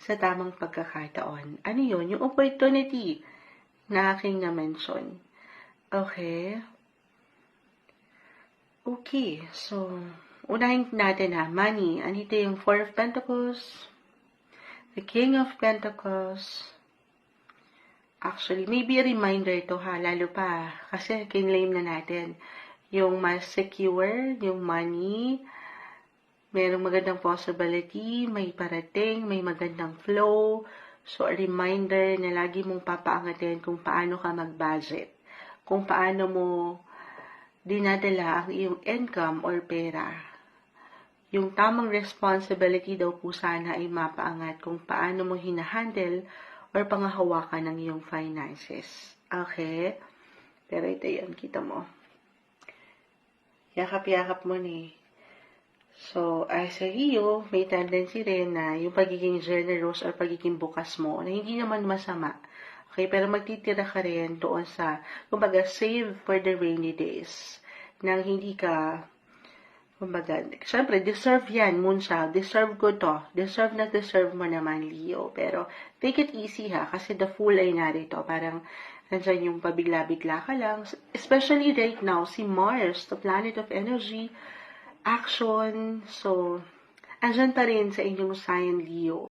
sa tamang pagkakataon. Ano yun? Yung opportunity na aking na-mention. Okay? Okay, so, unahin natin money. Anito yung Four of Pentacles, the King of Pentacles. Actually, maybe a reminder ito lalo pa, kasi kinlaim na natin yung mas secure, yung money, merong magandang possibility, may parating, may magandang flow. So, a reminder na lagi mong papaangatin kung paano ka mag-budget, kung paano mo dinadala ang iyong income or pera. Yung tamang responsibility daw po sana ay mapaangat kung paano mo hinahandle or pangahawakan ng iyong finances. Okay? Pero ito yun, kita mo. Yakap-yakap mo ni. So, as a Leo, may tendency rin na yung pagiging generous or pagiging bukas mo na hindi naman masama. Okay, pero magtitira ka rin doon sa, kumbaga, save for the rainy days. Nang hindi ka, kumbaga, syempre, deserve yan, Moonchild. Deserve ko to. Deserve na deserve mo naman, Leo. Pero, take it easy kasi the Fool ay narito. Parang, nandyan yung pabigla-bigla ka lang. Especially right now, si Mars, the planet of energy, action. So, andyan pa rin sa inyong sign, Leo.